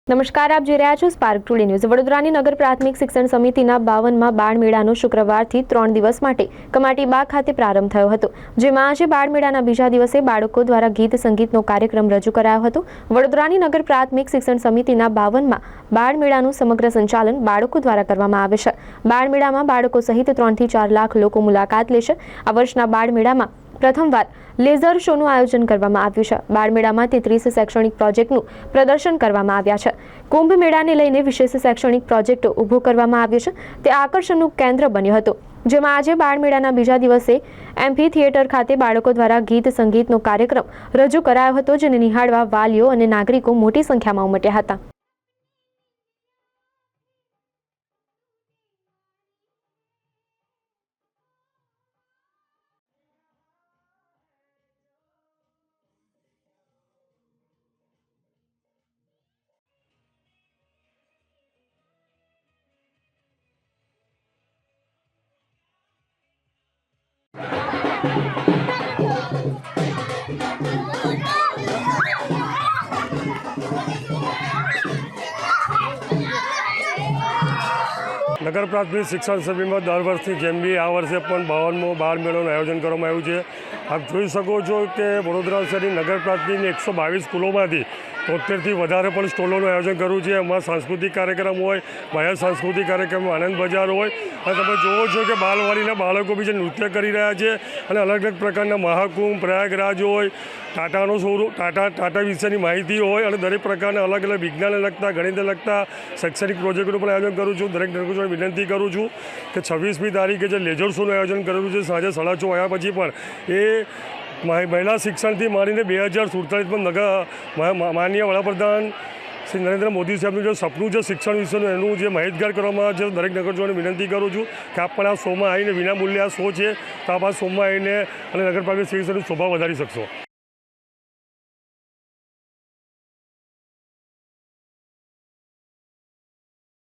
નમસ્કાર, આપ જોઈ રહ્યા છો સ્પાર્ક ટુડે ન્યૂઝ। વડોદરાની નગર પ્રાથમિક શિક્ષણ સમિતિના 52માં બાળ મેળાનો શુક્રવારથી 3 દિવસ માટે કમાટીબાગ ખાતે પ્રારંભ થયો હતો, જેમાં આજે બાળ મેળાના બીજા દિવસે બાળકો દ્વારા ગીત સંગીતનો કાર્યક્રમ રજૂ કરાયો હતો। વડોદરાની નગર પ્રાથમિક શિક્ષણ સમિતિના 52માં બાળ મેળાનું સમગ્ર સંચાલન બાળકો દ્વારા કરવામાં આવે છે। બાળ મેળામાં બાળકો સહિત 3 થી 4 લાખ લોકો મુલાકાત લેશે। આ વર્ષના બાળ મેળામાં પ્રથમવાર લેઝર શોનું આયોજન કરવામાં આવ્યું છે। બાળ મેળામાં 33 શૈક્ષણિક પ્રોજેક્ટનું પ્રદર્શન કરવામાં આવ્યા છે। કુંભ મેળાને લઈને વિશેષ શૈક્ષણિક પ્રોજેક્ટો ઊભો કરવામાં આવ્યો છે, તે આકર્ષણનું કેન્દ્ર બન્યો હતો, જેમાં આજે બાળ મેળાના બીજા દિવસે એમ્ફી થિયેટર ખાતે બાળકો દ્વારા ગીત સંગીતનો કાર્યક્રમ રજૂ કરાયો હતો, જેને નિહાળવા વાલીઓ અને નાગરિકો મોટી સંખ્યામાં ઉમટ્યા હતા। નગર પ્રાથમિક શિક્ષણ સમિતિમાં દર વર્ષની જેમ બી આ વર્ષે પણ 52મો બાળ મેળાનું આયોજન કરવામાં આવ્યું છે। આપ જોઈ શકો છો કે વડોદરા શહેરની નગર પ્રાથમિકની 122 સ્કૂલોમાંથી 73થી વધારે પણ સ્ટોલોનું આયોજન કર્યું છે। એમાં સાંસ્કૃતિક કાર્યક્રમ હોય, બાહ્ય સાંસ્કૃતિક કાર્યક્રમ, આનંદ બજાર હોય, અને તમે જુઓ છો કે બાલવાડીના બાળકો બી જે નૃત્ય કરી રહ્યા છે, અને અલગ અલગ પ્રકારના મહાકુંભ, પ્રયાગરાજ હોય, ટાટાનો શોરૂમ, ટાટા વિશેની માહિતી હોય, અને દરેક પ્રકારના અલગ અલગ વિજ્ઞાનને લગતા, ગણિતને લગતા શૈક્ષણિક પ્રોજેક્ટનું પણ આયોજન કરું છું। દરેક નાગરિકોને વિનંતી કરું છું કે 26મી તારીખે જે લેઝર શોનું આયોજન કરેલું છે સાંજે 6:30 વાગ્યા પછી પણ એ મહિલા શિક્ષણથી માંડીને 2047 માનનીય વડાપ્રધાન શ્રી નરેન્દ્ર મોદી સાહેબનું જે સપનું છે શિક્ષણ વિશેનું, એનું જે માહિતગાર કરવામાં આવે છે, દરેક નગરજનોને વિનંતી કરું છું કે આપ પણ આ શોમાં આવીને વિનામૂલ્યે આ શો છે તો આપ આ શોમાં આવીને અને નગરપાલિકા શિક્ષણની શોભા વધારી શકશો।